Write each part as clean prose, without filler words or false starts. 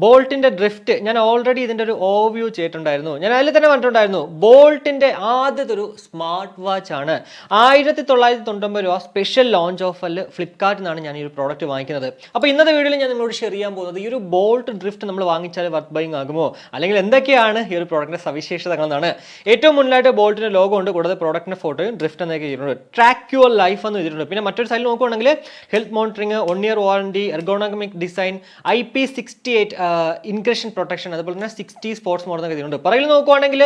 ബോൾട്ടിന്റെ drift ഞാൻ already ഇതിന്റെ ഒരു ഓവർവ്യൂ ചെയ്തിട്ടുണ്ടായിരുന്നു. ഞാൻ അതിൽ തന്നെ പറഞ്ഞിട്ടുണ്ടായിരുന്നു ബോൾട്ടിന്റെ ആദ്യത്തെ ഒരു സ്മാർട്ട് വാച്ച് ആണ്. 1999 രൂപ സ്പെഷ്യൽ ലോഞ്ച് ഓഫറിൽ ഫ്ലിപ്കാർട്ടിൽ നിന്നാണ് ഞാൻ ഈ ഒരു പ്രോഡക്റ്റ് വാങ്ങിക്കുന്നത്. അപ്പോൾ ഇന്നത്തെ വീഡിയോയിൽ ഞാൻ നിങ്ങളോട് ഷെയർ ചെയ്യാൻ പോകുന്നത് ഈ ഒരു ബോൾട്ട് ഡ്രിഫ്റ്റ് നമ്മൾ വാങ്ങിച്ചാൽ വർത്ത് ബൈങ് ആകുമോ, അല്ലെങ്കിൽ എന്തൊക്കെയാണ് ഈ ഒരു പ്രോഡക്റ്റിന്റെ സവിശേഷതകൾ എന്നാണ്. ഏറ്റവും മുന്നിലായിട്ട് ബോൾട്ടിന്റെ ലോഗോ ഉണ്ട്, കൂടാതെ പ്രോഡക്റ്റിന്റെ ഫോട്ടോയും ഡ്രിഫ്റ്റ് എന്നൊക്കെ ചെയ്തിട്ടുണ്ട്. ട്രാക്ക് യുവർ ലൈഫ് എന്ന് ചെയ്തിട്ടുണ്ട്. പിന്നെ മറ്റൊരു സൈഡിൽ നോക്കുകയാണെങ്കിൽ health monitoring, 1 year warranty, ergonomic design, IP68 encryption protection, അതുപോലെ തന്നെ 60 സ്പോർട്സ് മോഡ് എന്നൊക്കെ ഇതിലുണ്ട്. പറയുന്നത് നോക്കുവാണെങ്കിൽ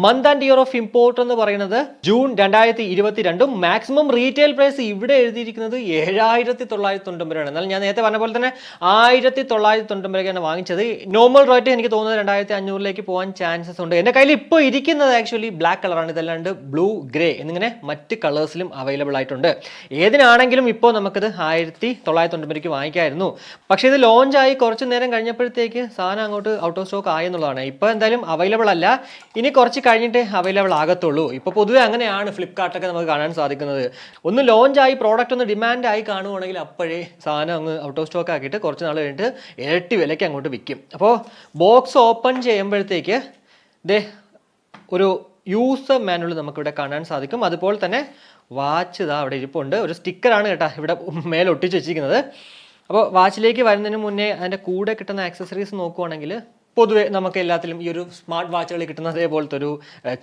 month and year of import എന്ന് പറയുന്നത് ജൂൺ 2022. മാക്സിമം റീറ്റെയിൽ പ്രൈസ് ഇവിടെ എഴുതിയിരിക്കുന്നത് 7999 രൂപയാണ്. എന്നാൽ ഞാൻ നേരത്തെ പറഞ്ഞ പോലെ തന്നെ 1999 രൂപയ്ക്കാണ് വാങ്ങിച്ചത്. നോർമൽ റേറ്റ് എനിക്ക് തോന്നുന്നത് 2500 പോകാൻ ചാൻസസ് ഉണ്ട്. എൻ്റെ കയ്യിൽ ഇപ്പോൾ ഇരിക്കുന്നത് ആക്ച്വലി ബ്ലാക്ക് കളറാണ്. ഇതല്ലാണ്ട് ബ്ലൂ, ഗ്രേ എന്നിങ്ങനെ മറ്റ് കളേഴ്സിലും അവൈലബിൾ ആയിട്ടുണ്ട്. ഏതിനാണെങ്കിലും ഇപ്പോൾ നമുക്കിത് 1999 വാങ്ങിക്കാമായിരുന്നു. പക്ഷേ ഇത് ലോഞ്ചായി കുറച്ച് നേരം കഴിഞ്ഞപ്പോഴത്തേക്ക് സാധനം അങ്ങോട്ട് ഔട്ട് ഓഫ് സ്റ്റോക്ക് ആയെന്നുള്ളതാണ്. ഇപ്പോൾ എന്തായാലും അവൈലബിൾ അല്ല, ഇനി കുറച്ച് കഴിഞ്ഞിട്ട് അവൈലബിൾ ആകത്തുള്ളൂ. ഇപ്പോൾ പൊതുവെ അങ്ങനെയാണ് ഫ്ലിപ്കാർട്ടൊക്കെ നമുക്ക് കാണാൻ സാധിക്കുന്നത്. ഒന്ന് ലോഞ്ചായി പ്രോഡക്റ്റ് ഒന്ന് ഡിമാൻഡ് ആയി കാണുവാണെങ്കിൽ അപ്പോഴേ സാധനം അങ്ങ് ഔട്ട് ഓഫ് സ്റ്റോക്ക് ആക്കിയിട്ട് കുറച്ച് നാൾ കഴിഞ്ഞിട്ട് ഇരട്ടി വിലയ്ക്ക് അങ്ങോട്ട് വിൽക്കും. അപ്പോൾ ബോക്സ് ഓപ്പൺ ചെയ്യുമ്പോഴത്തേക്ക് ഒരു യൂസർ മാനുവൽ നമുക്കിവിടെ കാണാൻ സാധിക്കും. അതുപോലെ തന്നെ വാച്ച് ഇതാ അവിടെ ഇരിപ്പുണ്ട്. ഒരു സ്റ്റിക്കറാണ് കേട്ടോ ഇവിടെ മേലെ ഒട്ടിച്ച് വെച്ചിരിക്കുന്നത്. അപ്പോൾ വാച്ചിലേക്ക് വരുന്നതിന് മുന്നേ അതിൻ്റെ കൂടെ കിട്ടുന്ന ആക്സസറീസ് നോക്കുവാണെങ്കിൽ പൊതുവെ നമുക്ക് എല്ലാത്തിലും ഈ ഒരു സ്മാർട്ട് വാച്ചുകളിൽ കിട്ടുന്ന അതേപോലത്തെ ഒരു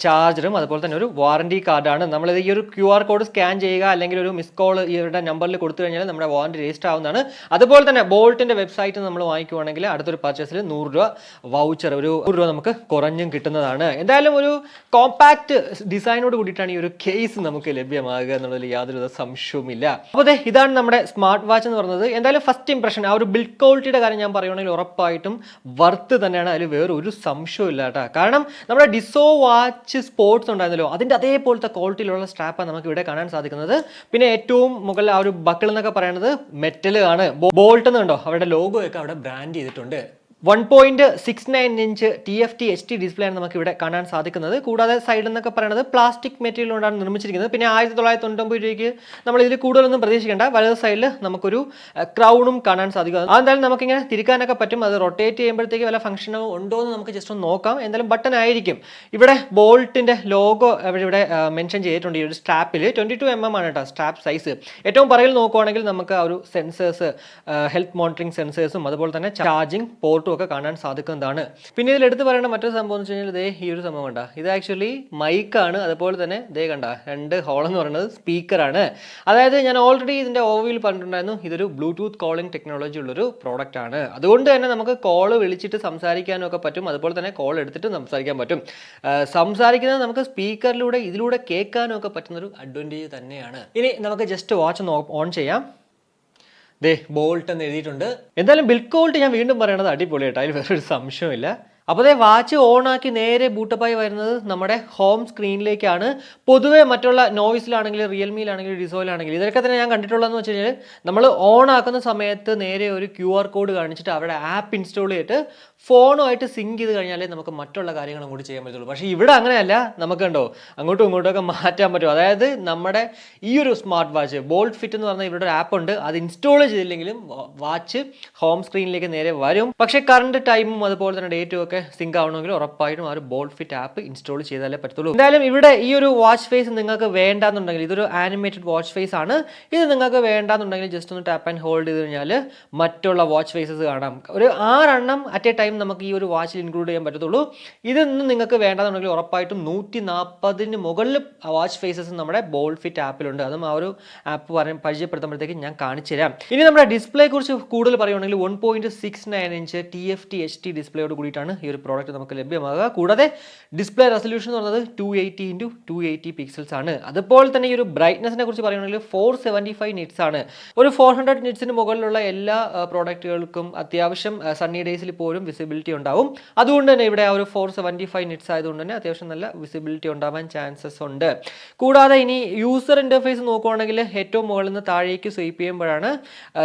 ചാർജറും അതുപോലെ തന്നെ ഒരു വാറണ്ടി കാർഡാണ്. നമ്മളിത് ഈ ഒരു QR കോഡ് സ്കാൻ ചെയ്യുക, അല്ലെങ്കിൽ ഒരു മിസ് കോൾ ഇവരുടെ നമ്പറിൽ കൊടുത്തു കഴിഞ്ഞാൽ നമ്മുടെ വാറണ്ടി രജിസ്റ്റർ ആവുന്നതാണ്. അതുപോലെ തന്നെ ബോൾട്ടിൻ്റെ വെബ്സൈറ്റ് നമ്മൾ വാങ്ങിക്കുവാണെങ്കിൽ അടുത്തൊരു പർച്ചേസിൽ 100 രൂപ വൗച്ചർ, ഒരു 100 രൂപ നമുക്ക് കുറഞ്ഞും കിട്ടുന്നതാണ്. എന്തായാലും ഒരു കോമ്പാക്ട് ഡിസൈനോട് കൂടിയിട്ടാണ് ഈ ഒരു കേസ് നമുക്ക് ലഭ്യമാകുക എന്നുള്ളതിൽ യാതൊരു സംശയവുമില്ല. അപ്പോൾ ഇതാണ് നമ്മുടെ സ്മാർട്ട് വാച്ച് എന്ന് പറയുന്നത്. എന്തായാലും ഫസ്റ്റ് ഇംപ്രഷൻ ആ ഒരു ബിൽഡ് ക്വാളിറ്റിയുടെ കാര്യം ഞാൻ പറയുകയാണെങ്കിൽ ഉറപ്പായിട്ടും വർത്ത് തന്നെയാണ്. അതിൽ വേറെ ഒരു സംശയവും ഇല്ല കേട്ടോ. കാരണം നമ്മുടെ ഡിസോ വാച്ച് സ്പോർട്സ് ഉണ്ടായിരുന്നല്ലോ, അതിൻ്റെ അതേപോലത്തെ ക്വാളിറ്റിയിലുള്ള സ്ട്രാപ്പാണ് നമുക്ക് ഇവിടെ കാണാൻ സാധിക്കുന്നത്. പിന്നെ ഏറ്റവും മുകളിൽ ആ ഒരു ബക്കിൾ എന്നൊക്കെ പറയുന്നത് മെറ്റൽ ആണ്. ബോൾട്ട് എന്നുണ്ടോ അവരുടെ ലോഗോ ഒക്കെ അവിടെ ബ്രാൻഡ് ചെയ്തിട്ടുണ്ട്. 1.69 ഇഞ്ച് TFT HD ഡിസ്പ്ലേ ആണ് നമുക്ക് ഇവിടെ കാണാൻ സാധിക്കുന്നത്. കൂടാതെ സൈഡിൽ നിന്നൊക്കെ പറയുന്നത് പ്ലാസ്റ്റിക് മെറ്റീരിയൽ കൊണ്ടാണ് നിർമ്മിച്ചിരിക്കുന്നത്. പിന്നെ 1999 രൂപയ്ക്ക് നമ്മൾ ഇതിൽ കൂടുതലൊന്നും പ്രതീക്ഷിക്കേണ്ട. വലത് സൈഡിൽ നമുക്കൊരു ക്രൗണും കാണാൻ സാധിക്കും. അതെന്തായാലും നമുക്കിങ്ങനെ തിരിക്കാനൊക്കെ പറ്റും. അത് റൊട്ടേറ്റ് ചെയ്യുമ്പോഴത്തേക്ക് വല്ല ഫംഗ്ഷനോ ഉണ്ടോ എന്ന് നമുക്ക് ജസ്റ്റ് ഒന്ന് നോക്കാം. എന്തായാലും ബട്ടൺ ആയിരിക്കും. ഇവിടെ ബോൾട്ടിൻ്റെ ലോഗോ ഇവിടെ മെൻഷൻ ചെയ്തിട്ടുണ്ട്. ഈ ഒരു സ്ട്രാപ്പിൽ 22 mm ആണ് കേട്ടോ സ്ട്രാപ്പ് സൈസ്. ഏറ്റവും പറയിൽ നോക്കുവാണെങ്കിൽ നമുക്ക് ആ ഒരു സെൻസേഴ്സ്, ഹെൽത്ത് മോണിറ്ററിംഗ് സെൻസേഴ്സും അതുപോലെ തന്നെ ചാർജിങ് പോർട്ടും ഒക്കെ കാണാൻ സാധിക്കുന്നതാണ്. പിന്നെ ഇതിൽ എടുത്ത് പറയേണ്ട മറ്റൊരു സംഭവം എന്ന് വെച്ച് കഴിഞ്ഞാൽ ഈ ഒരു സംഭവം കണ്ട, ഇത് ആക്ച്വലി മൈക്കാണ്. അതുപോലെ തന്നെ കണ്ട 2 ഹോൾ എന്ന് പറയുന്നത് സ്പീക്കറാണ്. അതായത് ഞാൻ ഓൾറെഡി ഇതിൻ്റെ ഓവർവ്യൂവിൽ പറഞ്ഞിട്ടുണ്ടായിരുന്നു, ഇതൊരു ബ്ലൂടൂത്ത് കോളിംഗ് ടെക്നോളജി ഉള്ളൊരു പ്രോഡക്റ്റ് ആണ്. അതുകൊണ്ട് തന്നെ നമുക്ക് കോള് വിളിച്ചിട്ട് സംസാരിക്കാനും ഒക്കെ പറ്റും. അതുപോലെ തന്നെ കോൾ എടുത്തിട്ട് സംസാരിക്കാൻ പറ്റും. സംസാരിക്കുന്നത് നമുക്ക് സ്പീക്കറിലൂടെ ഇതിലൂടെ കേൾക്കാനും ഒക്കെ പറ്റുന്നൊരു അഡ്വാൻറ്റേജ് തന്നെയാണ്. ഇനി നമുക്ക് ജസ്റ്റ് വാച്ച് ഓൺ ചെയ്യാം. ബോൾട്ട് എന്ന് എഴുതിയിട്ടുണ്ട്. എന്തായാലും ബിൽഡ് ക്വാളിറ്റി ഞാൻ വീണ്ടും പറയണത് അടിപൊളിയായിട്ട്, അതിൽ വേറൊരു സംശയമില്ല. അപ്പോൾ വാച്ച് ഓണാക്കി നേരെ ബൂട്ടപ്പായി വരുന്നത് നമ്മുടെ ഹോം സ്ക്രീനിലേക്കാണ്. പൊതുവേ മറ്റുള്ള നോയ്സിലാണെങ്കിൽ, റിയൽമിയിലാണെങ്കിൽ, ഡിസോയിലാണെങ്കിൽ ഇതൊക്കെ തന്നെ ഞാൻ കണ്ടിട്ടുള്ളതെന്ന് വെച്ച് കഴിഞ്ഞാൽ നമ്മൾ ഓൺ ആക്കുന്ന സമയത്ത് നേരെ ഒരു QR കോഡ് കാണിച്ചിട്ട് അവരുടെ ആപ്പ് ഇൻസ്റ്റാൾ ചെയ്തിട്ട് ഫോണുമായിട്ട് സിങ്ക് ചെയ്ത് കഴിഞ്ഞാലേ നമുക്ക് മറ്റുള്ള കാര്യങ്ങൾ അങ്ങോട്ട് ചെയ്യാൻ പറ്റുള്ളൂ. പക്ഷേ ഇവിടെ അങ്ങനെയല്ല, നമുക്ക് കണ്ടോ അങ്ങോട്ടും ഇങ്ങോട്ടുമൊക്കെ മാറ്റാൻ പറ്റും. അതായത് നമ്മുടെ ഈ ഒരു സ്മാർട്ട് വാച്ച് ബോൾട്ട് ഫിറ്റ് എന്ന് പറഞ്ഞാൽ ഇവരുടെ ഒരു ആപ്പ് ഉണ്ട്. അത് ഇൻസ്റ്റാൾ ചെയ്തില്ലെങ്കിലും വാച്ച് ഹോം സ്ക്രീനിലേക്ക് നേരെ വരും. പക്ഷേ കറണ്ട് ടൈമും അതുപോലെ തന്നെ ഡേറ്റും ഒക്കെ സിങ്ക് ആവണമെങ്കിൽ ഉറപ്പായിട്ടും ആ ഒരു ബോൾട്ട്ഫിറ്റ് ആപ്പ് ഇൻസ്റ്റാൾ ചെയ്താലേ പറ്റത്തുള്ളൂ. എന്തായാലും ഇവിടെ ഈ ഒരു വാച്ച് ഫേസ് നിങ്ങൾക്ക് വേണ്ടാന്നുണ്ടെങ്കിൽ, ഇതൊരു ആനിമേറ്റഡ് വാച്ച് ഫേസ് ആണ്. ഇത് നിങ്ങൾക്ക് വേണ്ടാന്നുണ്ടെങ്കിൽ ജസ്റ്റ് ഒന്ന് ടാപ്പ് ആൻഡ് ഹോൾഡ് ചെയ്ത് കഴിഞ്ഞാൽ മറ്റുള്ള വാച്ച് ഫേസസ് കാണാം. ഒരു 6 എണ്ണം അറ്റ് എ ടൈം നമുക്ക് ഈ ഒരു വാച്ചിൽ ഇൻക്ലൂഡ് ചെയ്യാൻ പറ്റത്തുള്ളൂ. ഇതൊന്നും നിങ്ങൾക്ക് വേണ്ടാന്നുണ്ടെങ്കിൽ ഉറപ്പായിട്ടും 140 മുകളിൽ വാച്ച് ഫേസസ് നമ്മുടെ ബോൾട്ട്ഫിറ്റ് ആപ്പിലുണ്ട്. അതും ആ ഒരു ആപ്പ് പരിചയപ്പെടുത്തുമ്പോഴത്തേക്ക് ഞാൻ കാണിച്ചു തരാം. ഇനി നമ്മുടെ ഡിസ്പ്ലേ കുറിച്ച് കൂടുതൽ പറയുകയാണെങ്കിൽ 1.69 ഇഞ്ച് TFT HD ഡിസ്പ്ലേയോട് കൂടിയിട്ടാണ് ഈ ഒരു പ്രോഡക്റ്റ് നമുക്ക് ലഭ്യമാകുക. കൂടാതെ ഡിസ്പ്ലേ റെസൊല്യൂഷൻ എന്ന് പറയുന്നത് 280x280 പിക്സൽസ് ആണ്. അതുപോലെ തന്നെ ഈ ഒരു ബ്രൈറ്റ്നസിനെ കുറിച്ച് പറയുകയാണെങ്കിൽ 475 നിറ്റ്സ് ആണ്. ഒരു 400 നിറ്റ്സിന് മുകളിലുള്ള എല്ലാ പ്രോഡക്റ്റുകൾക്കും അത്യാവശ്യം സണ്ണി ഡേയ്സിൽ പോലും വിസിബിലിറ്റി ഉണ്ടാവും. അതുകൊണ്ട് തന്നെ ഇവിടെ ആ ഒരു 475 നിറ്റ്സ് ആയതുകൊണ്ട് തന്നെ അത്യാവശ്യം നല്ല വിസിബിലിറ്റി ഉണ്ടാവാൻ ചാൻസസ് ഉണ്ട്. കൂടാതെ ഇനി യൂസർ ഇന്റർഫേസ് നോക്കുകയാണെങ്കിൽ ഏറ്റവും മുകളിൽ നിന്ന് താഴേക്ക് സ്വൈപ്പ് ചെയ്യുമ്പോഴാണ്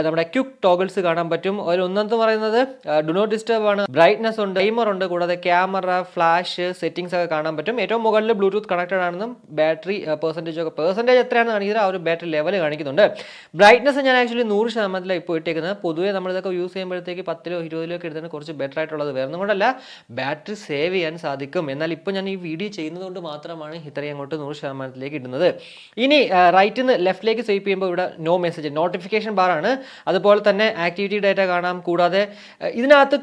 നമ്മുടെ ക്വിക്ക് ടോഗിൾസ് കാണാൻ പറ്റും. ഒരു ഒന്നെന്ന് പറയുന്നത് ഡു നോട്ട് ഡിസ്റ്റർബ് ആണ്, ബ്രൈറ്റ്നസ് ഉണ്ട്, ടൈമർ ഉണ്ട്, കൂടാതെ ക്യാമറ, ഫ്ലാഷ്, സെറ്റിംഗ്സ് ഒക്കെ കാണാൻ പറ്റും. ഏറ്റവും മുകളിൽ ബ്ലൂടൂത്ത് കണക്റ്റഡ് ആണെന്നും ബാറ്ററി പെർസെൻറ്റേജ് എത്രയാണെന്ന് കാണിക്കുന്നത്, ആ ഒരു ബാറ്ററി ലെവൽ കാണിക്കുന്നുണ്ട്. ബ്രൈറ്റ്നസ് ഞാൻ ആക്ച്വലി 100% ഇപ്പോൾ ഇട്ടേക്കുന്നത്. പൊതുവേ നമ്മളിതൊക്കെ യൂസ് ചെയ്യുമ്പോഴത്തേക്ക് 10 20 ഒക്കെ എടുത്തതിന് കുറച്ച് ബെറ്റർ ആയിട്ടുള്ളത്. വേറെ ഒന്നും കൊണ്ടല്ല, ബാറ്ററി സേവ് ചെയ്യാൻ സാധിക്കും. എന്നാൽ ഇപ്പോൾ ഞാൻ ഈ വീഡിയോ ചെയ്യുന്നത് കൊണ്ട് മാത്രമാണ് ഇത്രയും അങ്ങോട്ട് 100%ലേക്ക് ഇടുന്നത്. ഇനി റൈറ്റിൽ നിന്ന് ലെഫ്റ്റിലേക്ക് സ്വൈപ്പ് ചെയ്യുമ്പോൾ ഇവിടെ നോ മെസ്സേജ് നോട്ടിഫിക്കേഷൻ ബാർ ആണ്. അതുപോലെ തന്നെ ആക്ടിവിറ്റി ഡേറ്റ കാണാം. കൂടാതെ ഇതിനകത്ത്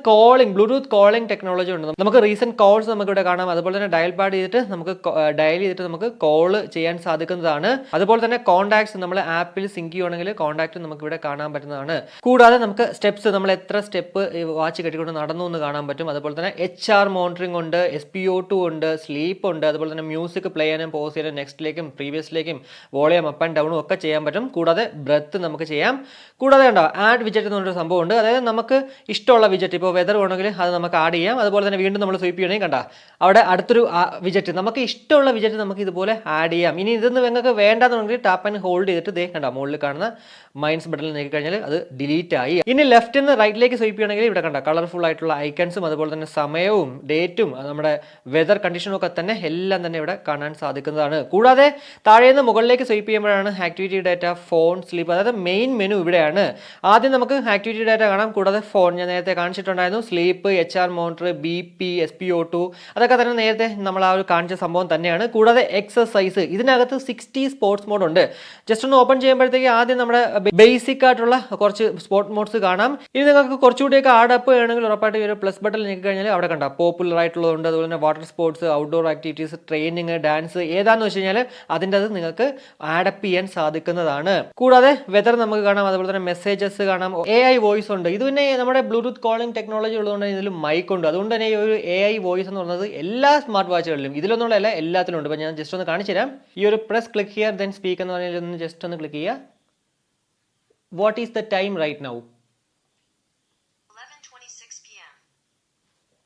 ബ്ലൂടൂത്ത് കോളിംഗ് ടെക്നോളജി ഉണ്ട്. നമുക്ക് റീസെന്റ് കോൾസ് നമുക്ക് ഇവിടെ കാണാം. അതുപോലെ തന്നെ ഡയൽ പാഡ് ചെയ്തിട്ട് നമുക്ക് ഡയൽ ചെയ്തിട്ട് നമുക്ക് കോൾ ചെയ്യാൻ സാധിക്കുന്നതാണ്. അതുപോലെ തന്നെ കോൺടാക്ട്സ് നമ്മൾ ആപ്പിൽ സിങ്ക് ചെയ്യുകയാണെങ്കിൽ കോൺടാക്ട് നമുക്ക് ഇവിടെ കാണാൻ പറ്റുന്നതാണ്. കൂടാതെ നമുക്ക് സ്റ്റെപ്സ്, നമ്മൾ എത്ര സ്റ്റെപ്പ് വാച്ച് കെട്ടിക്കൊണ്ട് നടന്നു എന്ന് കാണാൻ പറ്റും. അതുപോലെ തന്നെ HR മോണിറ്ററിംഗ് ഉണ്ട്, SpO2 ഉണ്ട്, സ്ലീപ്പ് ഉണ്ട്. അതുപോലെ തന്നെ മ്യൂസിക് പ്ലേ ചെയ്യാനും പോസ് ചെയ്യാനും നെക്സ്റ്റിലേക്കും പ്രീവിയസിലേക്കും വോളിയം അപ്പ് ആൻഡ് ഡൗണും ഒക്കെ ചെയ്യാൻ പറ്റും. കൂടാതെ ബ്രെത്ത് നമുക്ക് ചെയ്യാം. കൂടാതെ ഉണ്ടോ ആഡ് വിജറ്റ് എന്നൊരു സംഭവം ഉണ്ട്. അതായത് നമുക്ക് ഇഷ്ടമുള്ള വിജറ്റ്, ഇപ്പോൾ വെതർ വേണമെങ്കിൽ അത് നമുക്ക് ആഡ് ചെയ്യാം. അതുപോലെ തന്നെ വീണ്ടും നമ്മൾ സ്വൈപ്പ് ചെയ്യണമെങ്കിൽ കണ്ട അവിടെ അടുത്തൊരു വിജറ്റ്, നമുക്ക് ഇഷ്ടമുള്ള വിജറ്റ് നമുക്ക് ഇതുപോലെ ആഡ് ചെയ്യാം. ഇനി ഇതൊന്നും നിങ്ങൾക്ക് വേണ്ടെന്നുണ്ടെങ്കിൽ ടാപ്പ് ആൻഡ് ഹോൾഡ് ചെയ്തിട്ട് ദേ കണ്ട മുകളിൽ കാണുന്ന മൈൻസ് ബട്ടണിൽ നോക്കി കഴിഞ്ഞാൽ അത് ഡിലീറ്റ് ആയി. ഇനി ലെഫ്റ്റിൽ നിന്ന് റൈറ്റിലേക്ക് സ്വൈപ്പ് ചെയ്യണമെങ്കിൽ ഇവിടെ കണ്ട കളർഫുൾ ആയിട്ടുള്ള ഐക്കൺസും അതുപോലെ തന്നെ സമയവും ഡേറ്റും നമ്മുടെ വെതർ കണ്ടീഷനും ഒക്കെ തന്നെ എല്ലാം തന്നെ ഇവിടെ കാണാൻ സാധിക്കുന്നതാണ്. കൂടാതെ താഴെ നിന്ന് മുകളിലേക്ക് സ്വൈപ്പ് ചെയ്യുമ്പോഴാണ് ആക്ടിവിറ്റി ഡാറ്റ, ഫോൺ, സ്ലീപ്പ്, അതായത് മെയിൻ മെനു ഇവിടെയാണ്. ആദ്യം നമുക്ക് ആക്ടിവിറ്റി ഡാറ്റ കാണാം. കൂടാതെ ഫോൺ ഞാൻ നേരത്തെ കാണിച്ചിട്ടുണ്ടായിരുന്നു. Sleep, HR monitor, BP, SpO2 അതൊക്കെ തന്നെ നേരത്തെ നമ്മൾ ആ ഒരു കാണിച്ച സംഭവം തന്നെയാണ്. കൂടാതെ എക്സസൈസ്, ഇതിനകത്ത് 60 സ്പോർട്സ് മോഡ് ഉണ്ട്. ജസ്റ്റ് ഒന്ന് ഓപ്പൺ ചെയ്യുമ്പോഴത്തേക്ക് ആദ്യം നമ്മുടെ ബേസിക് ആയിട്ടുള്ള കുറച്ച് സ്പോർട്ട് മോഡ്സ് കാണാം. ഇനി നിങ്ങൾക്ക് കുറച്ചുകൂടിയൊക്കെ ആഡപ്പ് വേണമെങ്കിൽ ഉറപ്പായിട്ട് ഒരു പ്ലസ് ബട്ടൺ ഞെക്കി കഴിഞ്ഞാൽ അവിടെ കണ്ട പോപ്പുലർ ആയിട്ടുള്ളതുണ്ട്. അതുപോലെ തന്നെ water sports, outdoor activities, training, dance ഏതാന്ന് വെച്ച് കഴിഞ്ഞാൽ അതിൻ്റെ അത് നിങ്ങൾക്ക് ആഡപ്പ് ചെയ്യാൻ സാധിക്കുന്നതാണ്. കൂടാതെ വെതർ നമുക്ക് കാണാം. അതുപോലെ തന്നെ മെസ്സേജസ് കാണാം. AI വോയിസ് ഉണ്ട്. ഇത് പിന്നെ നമ്മുടെ ബ്ലൂടൂത്ത് കോളിംഗ് ടെക്നോളജി ഉള്ളതുകൊണ്ട് ഇതിൽ മൈക്ക് ഉണ്ട്. അതുകൊണ്ട് തന്നെ ഈ ഒരു AI വോയിസ് എന്ന് പറയുന്നത് എല്ലാ സ്മാർട്ട് വാച്ചുകളിലും, ഇതിലൊന്നുമല്ല എല്ലാത്തിലും ഉണ്ട്. അപ്പോൾ ഞാൻ ജസ്റ്റ് ഒന്ന് കാണിച്ചു തരാം. ഈ ഒരു press click here then speak എന്ന് പറഞ്ഞാൽ ഒന്ന് ജസ്റ്റ് ഒന്ന് ക്ലിക്ക് ചെയ്യുക. What is the time right now?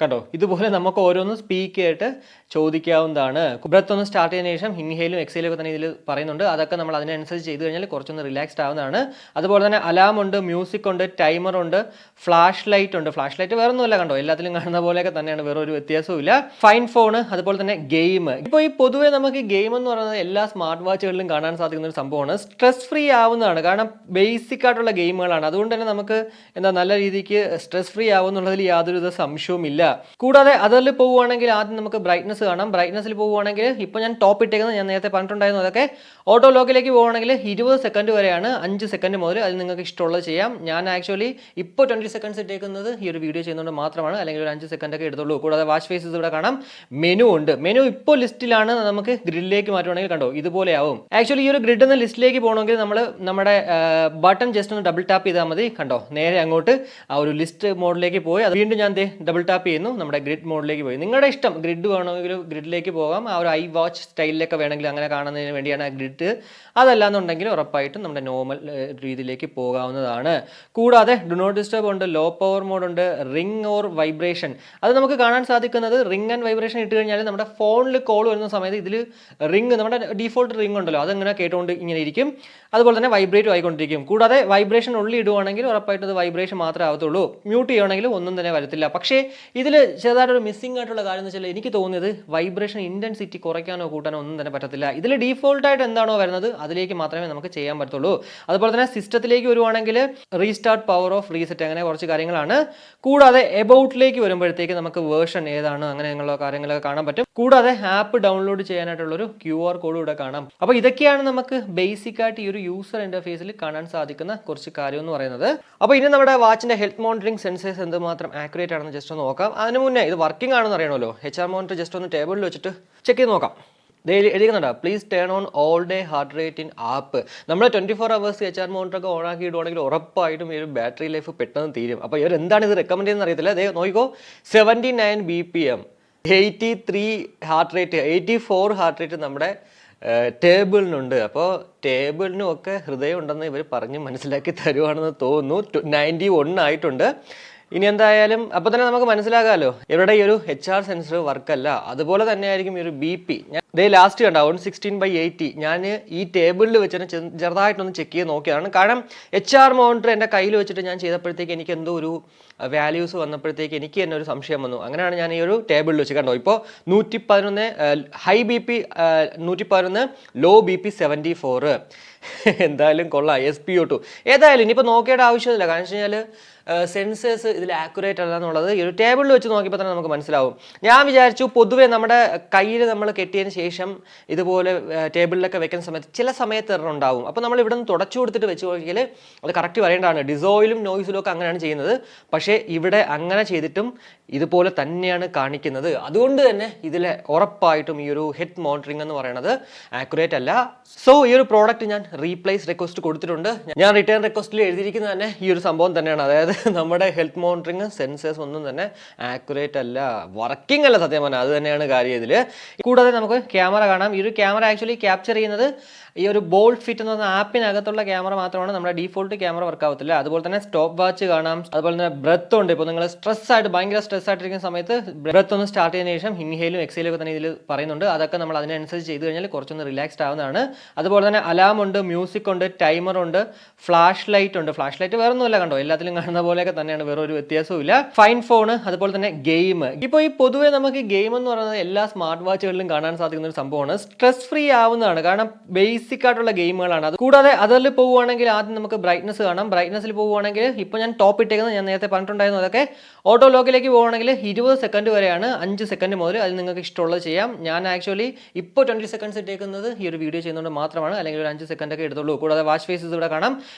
കണ്ടോ, ഇതുപോലെ നമുക്ക് ഓരോന്ന് സ്പീക്ക് ചെയ്തിട്ട് ചോദിക്കാവുന്നതാണ്. ബ്രത്ത് ഒന്ന് സ്റ്റാർട്ട് ചെയ്തതിനു ശേഷം ഇൻഹെയിലും എക്സെയിലും ഒക്കെ തന്നെ ഇതിൽ പറയുന്നുണ്ട്. അതൊക്കെ നമ്മൾ അതിനനുസരിച്ച് ചെയ്ത് കഴിഞ്ഞാൽ കുറച്ചൊന്ന് റിലാക്സ്ഡ് ആവുന്നതാണ്. അതുപോലെ തന്നെ അലാം ഉണ്ട്, മ്യൂസിക് ഉണ്ട്, ടൈമർ ഉണ്ട്, ഫ്ലാഷ് ലൈറ്റ് ഉണ്ട്. ഫ്ലാഷ് ലൈറ്റ് വേറെ ഒന്നുമല്ല, കണ്ടോ എല്ലാത്തിലും കാണുന്ന പോലെയൊക്കെ തന്നെയാണ്, വേറെ ഒരു വ്യത്യാസവും ഇല്ല. ഫൈൻ ഫോൺ, അതുപോലെ തന്നെ ഗെയിം. ഇപ്പോൾ ഈ പൊതുവെ നമുക്ക് ഗെയിം എന്ന് പറയുന്നത് എല്ലാ സ്മാർട്ട് വാച്ചുകളിലും കാണാൻ സാധിക്കുന്ന ഒരു സംഭവമാണ്. സ്ട്രെസ് ഫ്രീ ആവുന്നതാണ്, കാരണം ബേസിക് ആയിട്ടുള്ള ഗെയിമുകളാണ്. അതുകൊണ്ട് തന്നെ നമുക്ക് നല്ല രീതിക്ക് സ്ട്രെസ് ഫ്രീ ആവുന്നുള്ളതിൽ യാതൊരുവിധ സംശയവും ഇല്ല. കൂടാതെ അതിൽ പോവുകയാണെങ്കിൽ ആദ്യം നമുക്ക് ബ്രൈറ്റ്നസ് കാണാം. ബ്രൈറ്റ്നസിൽ പോവുകയാണെങ്കിൽ ഇപ്പോൾ ഞാൻ ടോപ്പ് ഇട്ടേക്കുന്നത് ഞാൻ നേരത്തെ പറഞ്ഞിട്ടുണ്ടായിരുന്നു. അതൊക്കെ ഓട്ടോ ലോക്കിലേക്ക് പോവുകയാണെങ്കിൽ 20 സെക്കൻഡ് വരെയാണ്, 5 സെക്കൻഡ് മുതൽ. അത് നിങ്ങൾക്ക് ഇഷ്ടമുള്ളത് ചെയ്യാം. ഞാൻ ആക്ച്വലി ഇപ്പോൾ 20 സെക്കൻഡ്സ് ഇട്ടേക്കുന്നത് ഈ ഒരു വീഡിയോ ചെയ്യുന്നതുകൊണ്ട് മാത്രമാണ്, അല്ലെങ്കിൽ ഒരു 5 സെക്കൻഡ് ഒക്കെ എടുത്തുള്ളൂ. കൂടാതെ വാച്ച് ഫേസസ് ഇവിടെ കാണാം. മെനു ഉണ്ട്. മെനു ഇപ്പോൾ ലിസ്റ്റിലാണ്, നമുക്ക് ഗ്രിഡിലേക്ക് മാറ്റുവാണെങ്കിൽ കണ്ടോ ഇതുപോലെ ആവും. ആക്ച്വലി ഈ ഒരു ഗ്രിഡിൽ നിന്ന് ലിസ്റ്റിലേക്ക് പോകണമെങ്കിൽ നമ്മൾ നമ്മുടെ ബട്ടൺ ജസ്റ്റ് ഒന്ന് ഡബിൾ ടാപ്പ് ചെയ്താൽ മതി. കണ്ടോ നേരെ അങ്ങോട്ട് ആ ഒരു ലിസ്റ്റ് മോഡിലേക്ക് പോയി. അത് വീണ്ടും ഞാൻ ഡബിൾ ടാപ്പ് ചെയ്യുന്നു, നമ്മുടെ ഗ്രിഡ് മോഡിലേക്ക് പോയി. നിങ്ങളുടെ ഇഷ്ടം, ഗ്രിഡ് വേണമെങ്കിൽ ഗ്രിഡിലേക്ക് പോകാം. ആ ഒരു ഐ വാച്ച് സ്റ്റൈലിലൊക്കെ വേണമെങ്കിൽ അങ്ങനെ കാണുന്നതിന് വേണ്ടിയാണ് ആ ഗ്രിഡ്. അതല്ലാന്നുണ്ടെങ്കിൽ ഉറപ്പായിട്ടും നമ്മുടെ നോർമൽ രീതിയിലേക്ക് പോകാവുന്നതാണ്. കൂടാതെ ഡു നോട്ട് ഡിസ്റ്റർബ് ഉണ്ട്, ലോ പവർ മോഡ് ഉണ്ട്, റിംഗ് ഓർ വൈബ്രേഷൻ. അത് നമുക്ക് കാണാൻ സാധിക്കുന്നത് റിംഗ് ആൻഡ് വൈബ്രേഷൻ ഇട്ട് കഴിഞ്ഞാൽ നമ്മുടെ ഫോണിൽ കോൾ വരുന്ന സമയത്ത് ഇതിൽ റിംഗ്, നമ്മുടെ ഡീഫോൾട്ട് റിംഗ് ഉണ്ടല്ലോ, അതങ്ങനെ കേട്ടുകൊണ്ട് ഇങ്ങനെ ഇരിക്കും. അതുപോലെ തന്നെ വൈബ്രേറ്റും ആയിക്കൊണ്ടിരിക്കും. കൂടാതെ വൈബ്രേഷൻ ഉള്ളി ഇടുവാണെങ്കിൽ ഉറപ്പായിട്ടും അത് വൈബ്രേഷൻ മാത്രമേ ആവത്തുള്ളൂ. മ്യൂട്ട് ചെയ്യുകയാണെങ്കിൽ ഒന്നും തന്നെ വരത്തില്ല. പക്ഷേ ഇതിൽ ചെറുതായിട്ടൊരു മിസ്സിംഗ് ആയിട്ടുള്ള കാര്യം എന്ന് വെച്ചാൽ എനിക്ക് തോന്നിയത് വൈബ്രേഷൻ ഇൻറ്റൻസിറ്റി കുറയ്ക്കാനോ കൂട്ടാനോ ഒന്നും തന്നെ പറ്റത്തില്ല. ഇതിൽ ഡീഫോൾട്ടായിട്ട് എന്താണോ വരുന്നത് അതിലേക്ക് മാത്രമേ നമുക്ക് ചെയ്യാൻ പറ്റത്തുള്ളൂ. അതുപോലെ തന്നെ സിസ്റ്റത്തിലേക്ക് വരുവാണെങ്കിൽ റീസ്റ്റാർട്ട്, പവർ ഓഫ്, റീസെറ്റ്, അങ്ങനെ കുറച്ച് കാര്യങ്ങളാണ്. കൂടാതെ എബൌട്ടിലേക്ക് വരുമ്പോഴത്തേക്ക് നമുക്ക് വേർഷൻ ഏതാണ് അങ്ങനെയുള്ള കാര്യങ്ങളൊക്കെ കാണാൻ പറ്റും. കൂടാതെ ആപ്പ് ഡൗൺലോഡ് ചെയ്യാനായിട്ടുള്ളൊരു QR കോഡ് ഇവിടെ കാണാം. അപ്പോൾ ഇതൊക്കെയാണ് നമുക്ക് ബേസിക് ആയിട്ട് ഈ ഒരു യൂസർ ഇന്റർഫേസിൽ കാണാൻ സാധിക്കുന്ന കുറച്ച് കാര്യം എന്ന് പറയുന്നത്. അപ്പോൾ ഇനി നമ്മുടെ വാച്ചിന്റെ ഹെൽത്ത് മോണിറ്ററിംഗ് സെൻസേഴ്സ് എന്തുമാത്രം ആക്യുറേറ്റ് ആണെന്ന് ജസ്റ്റ് ഒന്ന് നോക്കാം. അതിന് മുന്നേ ഇത് വർക്കിംഗ് ആണെന്ന് അറിയണമല്ലോ. HR മോണിറ്റർ ജസ്റ്റ് ഒന്ന് ടേബിളിൽ വെച്ചിട്ട് ചെക്ക് ചെയ്ത് നോക്കാം. എഴുതിക്കുന്നുണ്ടോ, please turn on all day heart rate in app. നമ്മൾ 24 hours HR മോണിറ്റർ ഒക്കെ ഓൺ ആക്കി ഇടുവാണെങ്കിൽ ഉറപ്പായിട്ടും ഈ ഒരു ബാറ്ററി ലൈഫ് പെട്ടെന്ന് തീരും. അപ്പോൾ ഇവർ എന്താണ് ഇത് റെക്കമെൻഡ് ചെയ്യുന്നത് അറിയത്തില്ല. അതേ നോക്കിക്കോ, 79 BPM, 83 heart rate, 84 heart rate നമ്മുടെ ടേബിളിനുണ്ട്. അപ്പോൾ ടേബിളിനും ഒക്കെ ഹൃദയം ഉണ്ടെന്ന് ഇവർ പറഞ്ഞ് മനസ്സിലാക്കി തരുവാണെന്ന് തോന്നുന്നു. 91 ആയിട്ടുണ്ട്. ഇനി എന്തായാലും അപ്പോൾ തന്നെ നമുക്ക് മനസ്സിലാകാമല്ലോ ഇവിടെ ഈ ഒരു HR സെൻസർ വർക്കല്ല. അതുപോലെ തന്നെ ആയിരിക്കും ഈ ഒരു BP. ദേ ലാസ്റ്റ് കണ്ട 116/80 ഞാൻ ഈ ടേബിളിൽ വെച്ചിട്ട് ചെറുതായിട്ടൊന്ന് ചെക്ക് ചെയ്ത് നോക്കിയതാണ്. കാരണം HR മോണിറ്റർ എൻ്റെ കയ്യിൽ വെച്ചിട്ട് ഞാൻ ചെയ്തപ്പോഴത്തേക്ക് എനിക്ക് എന്തോ ഒരു വാല്യൂസ് വന്നപ്പോഴത്തേക്ക് എനിക്ക് തന്നെ ഒരു സംശയം വന്നു. അങ്ങനെയാണ് ഞാൻ ഈ ഒരു ടേബിളിൽ വെച്ച് കണ്ടോ ഇപ്പോൾ 111 ഹൈ BP 111, ലോ BP 74. എന്തായാലും കൊള്ളാം. SpO2 ഏതായാലും ഇനിയിപ്പോൾ നോക്കേണ്ട ആവശ്യമില്ല. കാരണം വെച്ച് കഴിഞ്ഞാൽ സെൻസേഴ്സ് ഇതിൽ ആക്യുറേറ്റ് അല്ല എന്നുള്ളത് ഈ ഒരു ടേബിളിൽ വെച്ച് നോക്കിയപ്പോൾ തന്നെ നമുക്ക് മനസ്സിലാവും. ഞാൻ വിചാരിച്ചു പൊതുവേ നമ്മുടെ കയ്യിൽ നമ്മൾ കെട്ടിയതിന് ശേഷം ഇതുപോലെ ടേബിളിലൊക്കെ വെക്കുന്ന സമയത്ത് ചില സമയത്ത് എറർ ഉണ്ടാവും. അപ്പോൾ നമ്മൾ ഇവിടെ നിന്ന് തുടച്ചു കൊടുത്തിട്ട് വെച്ച് നോക്കിയാൽ അത് കറക്റ്റ് പറയേണ്ടതാണ്. ഡിസോയിലും നോയ്സിലും ഒക്കെ അങ്ങനെയാണ് ചെയ്യുന്നത്. പക്ഷേ ഇവിടെ അങ്ങനെ ചെയ്തിട്ടും ഇതുപോലെ തന്നെയാണ് കാണിക്കുന്നത്. അതുകൊണ്ട് തന്നെ ഇതിൽ ഉറപ്പായിട്ടും ഈ ഒരു ഹെഡ് മോണിറ്ററിംഗ് എന്ന് പറയുന്നത് ആക്യുറേറ്റ് അല്ല. സോ ഈ ഒരു പ്രോഡക്റ്റ് ഞാൻ റീപ്ലേസ് റിക്വസ്റ്റ് കൊടുത്തിട്ടുണ്ട്. ഞാൻ റിട്ടേൺ റിക്വസ്റ്റിൽ എഴുതിയിരിക്കുന്നത് തന്നെ ഈ ഒരു സംഭവം തന്നെയാണ്. അതായത് നമ്മുടെ ഹെൽത്ത് മോണിറ്ററിംഗ് സെൻസേഴ്സ് ഒന്നും തന്നെ ആക്യുറേറ്റ് അല്ല, വർക്കിംഗ് അല്ല സത്യം പറഞ്ഞാൽ. അത് തന്നെയാണ് കാര്യം ഇതിൽ. കൂടാതെ നമുക്ക് ക്യാമറ കാണാം. ഈ ഒരു ക്യാമറ ആക്ച്വലി ക്യാപ്ചർ ചെയ്യുന്നത് ഈ ഒരു ബോൾട്ട് ഫിറ്റ് എന്ന് പറഞ്ഞ ആപ്പിനകത്തുള്ള ക്യാമറ മാത്രമാണ്. നമ്മുടെ ഡീഫോൾട്ട് ക്യാമറ വർക്ക് ആവത്തില്ല. അതുപോലെ തന്നെ സ്റ്റോപ്പ് വാച്ച് കാണാം. അതുപോലെ തന്നെ ബ്രെത്ത് ഉണ്ട്. ഇപ്പോൾ നിങ്ങൾ ഭയങ്കര സ്ട്രെസ് ആയിട്ടിരിക്കുന്ന സമയത്ത് ബ്രെത്ത് ഒന്ന് സ്റ്റാർട്ട് ചെയ്തതിനു ശേഷം ഇൻഹേലും എക്സേലും ഒക്കെ തന്നെ ഇതിൽ പറയുന്നുണ്ട്. അതൊക്കെ നമ്മൾ അതിനനുസരിച്ച് ചെയ്ത് കഴിഞ്ഞാൽ കുറച്ചൊന്ന് റിലാക്സ്ഡ് ആവുന്നതാണ്. അതുപോലെ തന്നെ അലാം ഉണ്ട്, മ്യൂസിക് ഉണ്ട്, ടൈമർ ഉണ്ട്, ഫ്ലാഷ് ലൈറ്റ് ഉണ്ട്. ഫ്ലാഷ് ലൈറ്റ് വേറെ ഒന്നുമില്ല കണ്ടോ, എല്ലാത്തിലും കാണുന്ന പോലെയൊക്കെ തന്നെയാണ്, വേറെ ഒരു വ്യത്യാസവും ഇല്ല. ഫൈൻ ഫോൺ, അതുപോലെ തന്നെ ഗെയിം. ഇപ്പോൾ ഈ പൊതുവെ നമുക്ക് ഗെയിം എന്ന് പറയുന്നത് എല്ലാ സ്മാർട്ട് വാച്ചുകളിലും കാണാൻ സാധിക്കുന്ന ഒരു സംഭവമാണ്. സ്ട്രെസ് ഫ്രീ ആവുന്നതാണ്. കാരണം ബേസിക് ആയിട്ടുള്ള ഗെയിമുകളാണ് അത്. കൂടാതെ അതിൽ പോവുകയാണെങ്കിൽ ആദ്യം നമുക്ക് ബ്രൈറ്റ്നസ് കാണാം. ബ്രൈറ്റ്നസ്സിൽ പോവുകയാണെങ്കിൽ ഇപ്പോൾ ഞാൻ ടോപ്പ് ഇട്ടേക്കുന്നത് ഞാൻ നേരത്തെ പറഞ്ഞിട്ടുണ്ടായിരുന്നു. അതൊക്കെ ഓട്ടോ ലോക്കിലേക്ക് പോവുകയാണെങ്കിൽ 20 സെക്കൻഡ് വരെയാണ്. 5 സെക്കൻഡ് മുതൽ അത് നിങ്ങൾക്ക് ഇഷ്ടമുള്ളത് ചെയ്യാം. ഞാൻ ആക്ച്വലി ഇപ്പോൾ 20 സെക്കൻഡ്സ് ഇട്ടേക്കുന്നത് ഈ ഒരു വീഡിയോ ചെയ്യുന്നതുകൊണ്ട് മാത്രമാണ്. അല്ലെങ്കിൽ ഒരു 5 സെക്കൻഡ് ഒക്കെ എടുത്തുള്ളൂ. കൂടാതെ വാച്ച് ഫേസസ് ഇവിടെ കാണാം.